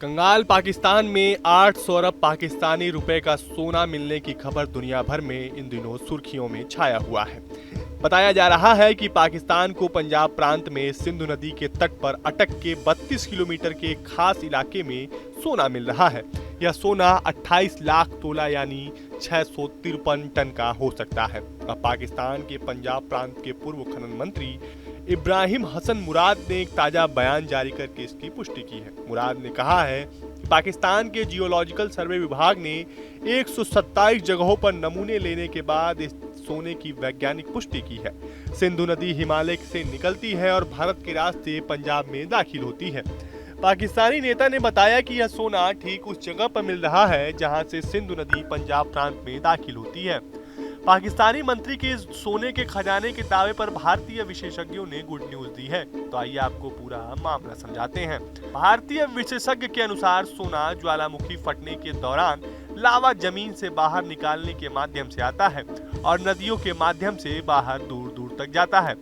कंगाल पाकिस्तान में 800 अरब पाकिस्तानी रुपए का सोना मिलने की खबर दुनिया भर में इन दिनों सुर्खियों में छाया हुआ है। बताया जा रहा है कि पाकिस्तान को पंजाब प्रांत में सिंधु नदी के तट पर अटक के 32 किलोमीटर के खास इलाके में सोना मिल रहा है। यह सोना 28 लाख तोला यानी 653 टन का हो सकता है। अब पाकिस्तान के पंजाब प्रांत के पूर्व खनन मंत्री इब्राहिम हसन मुराद ने एक ताजा बयान जारी करके इसकी पुष्टि की है। मुराद ने कहा है कि पाकिस्तान के जियोलॉजिकल सर्वे विभाग ने 127 जगहों पर नमूने लेने के बाद इस सोने की वैज्ञानिक पुष्टि की है। सिंधु नदी हिमालय से निकलती है और भारत के रास्ते पंजाब में दाखिल होती है। पाकिस्तानी नेता ने बताया कि यह सोना ठीक उस जगह पर मिल रहा है जहां से सिंधु नदी पंजाब प्रांत में दाखिल होती है। पाकिस्तानी मंत्री के सोने के खजाने के दावे पर भारतीय विशेषज्ञों ने गुड न्यूज दी है। तो आइए आपको पूरा मामला समझाते हैं। भारतीय विशेषज्ञ के अनुसार सोना ज्वालामुखी फटने के दौरान लावा जमीन से बाहर निकालने के माध्यम से आता है और नदियों के माध्यम से बाहर दूर दूर तक जाता है।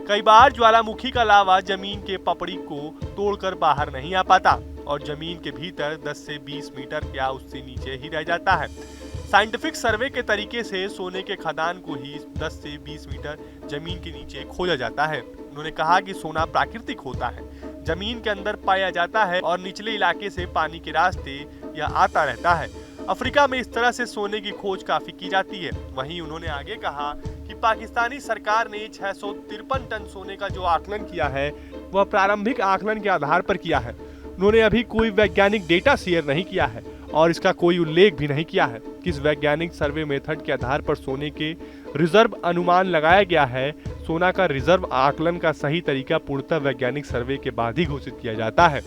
कई बार ज्वालामुखी का लावा जमीन के पपड़ी को तोड़कर बाहर नहीं आ पाता और जमीन के भीतर 10 से 20 मीटर या उससे नीचे ही रह जाता है। साइंटिफिक सर्वे के तरीके से सोने के खदान को ही 10 से 20 मीटर जमीन के नीचे खोजा जाता है। उन्होंने कहा कि सोना प्राकृतिक होता है, जमीन के अंदर पाया जाता है और निचले इलाके से पानी के रास्ते यह आता रहता है। अफ्रीका में इस तरह से सोने की खोज काफी की जाती है। वहीं उन्होंने आगे कहा कि पाकिस्तानी सरकार ने 653 टन सोने का जो आकलन किया है वह प्रारंभिक आकलन के आधार पर किया है। उन्होंने अभी कोई वैज्ञानिक डेटा शेयर नहीं किया है और इसका कोई उल्लेख भी नहीं किया है। किस वैज्ञानिक सर्वे मेथड के आधार पर सोने के रिजर्व अनुमान लगाया गया है। सोना का रिजर्व आकलन का सही तरीका पूर्णतः वैज्ञानिक सर्वे के बाद ही घोषित किया जाता है।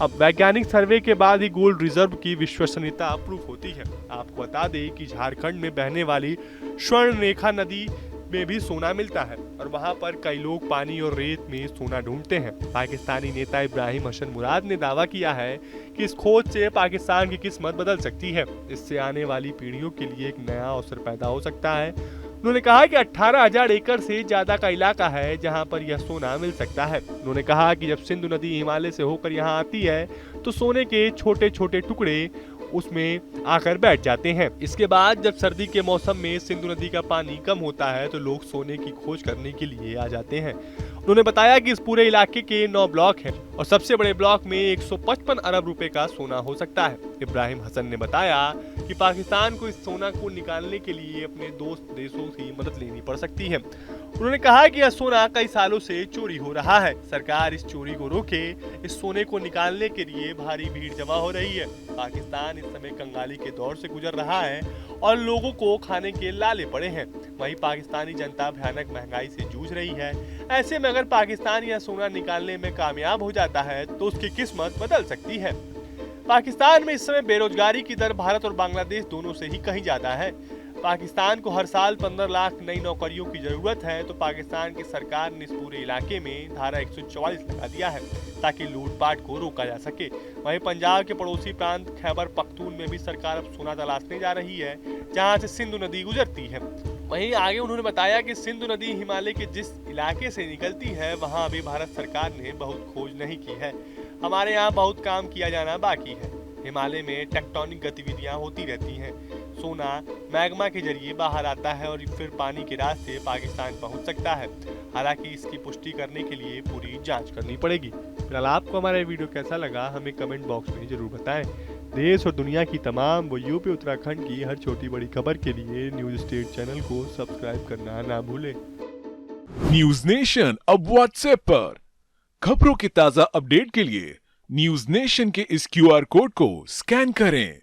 अब वैज्ञानिक सर्वे के बाद ही गोल्ड रिजर्व की विश्वसनीयता प्रूफ होती है। आपको बता दें कि झारखंड में बहने वाली स्वर्णरेखा नदी में भी सोना मिलता है और वहां पर कई लोग पानी और रेत में सोना ढूंढते हैं। पाकिस्तानी नेता इब्राहिम हसन मुराद ने दावा किया है कि इस खोज से पाकिस्तान की किस्मत बदल सकती है। इससे आने वाली पीढ़ियों के लिए एक नया अवसर पैदा हो सकता है। उन्होंने कहा कि 18,000 एकड़ से ज्यादा का इलाका है जहां पर यह सोना मिल सकता है। उन्होंने कहा कि जब सिंधु नदी हिमालय से होकर यहां आती है तो सोने के छोटे छोटे टुकड़े उसमें आकर बैठ जाते हैं। इसके बाद जब सर्दी के मौसम में सिंधु नदी का पानी कम होता है तो लोग सोने की खोज करने के लिए आ जाते हैं। उन्होंने बताया कि इस पूरे इलाके के 9 ब्लॉक हैं और सबसे बड़े ब्लॉक में 155 अरब रुपए का सोना हो सकता है। इब्राहिम हसन ने बताया कि पाकिस्तान को इस सोना को निकालने के लिए अपने दोस्त देशों की मदद लेनी पड़ सकती है। उन्होंने कहा कि यह सोना कई सालों से चोरी हो रहा है। सरकार इस चोरी को रोके। इस सोने को निकालने के लिए भारी भीड़ जमा हो रही है। पाकिस्तान इस समय कंगाली के दौर से गुजर रहा है और लोगों को खाने के लाले पड़े हैं। वहीं पाकिस्तानी जनता भयानक महंगाई से जूझ रही है। ऐसे में अगर पाकिस्तान यह सोना निकालने में कामयाब हो जाता है तो उसकी किस्मत बदल सकती है। पाकिस्तान में इस समय बेरोजगारी की दर भारत और बांग्लादेश दोनों से ही कहीं ज्यादा है। पाकिस्तान को हर साल 15 लाख नई नौकरियों की जरूरत है। तो पाकिस्तान की सरकार ने इस पूरे इलाके में धारा 144 लगा दिया है ताकि लूटपाट को रोका जा सके। वहीं पंजाब के पड़ोसी प्रांत खैबर पख्तून में भी सरकार अब सोना तलाशने जा रही है जहां से सिंधु नदी गुजरती है। वहीं आगे उन्होंने बताया कि सिंधु नदी हिमालय के जिस इलाके से निकलती है वहां अभी भारत सरकार ने बहुत खोज नहीं की है। हमारे यहाँ बहुत काम किया जाना बाकी है। हिमालय में टेक्टोनिक गतिविधियां होती रहती हैं। सोना मैग्मा के जरिए बाहर आता है और फिर पानी के रास्ते पाकिस्तान पहुंच सकता है। हालांकि इसकी पुष्टि करने के लिए पूरी जांच करनी पड़ेगी। फिलहाल आपको हमारा वीडियो कैसा लगा हमें कमेंट बॉक्स में जरूर बताएं। देश और दुनिया की तमाम व यूपी उत्तराखंड की हर छोटी बड़ी खबर के लिए न्यूज स्टेट चैनल को सब्सक्राइब करना ना भूलें। न्यूज नेशन अब व्हाट्सएप पर खबरों के ताजा अपडेट के लिए न्यूज नेशन के इस QR कोड को स्कैन करें।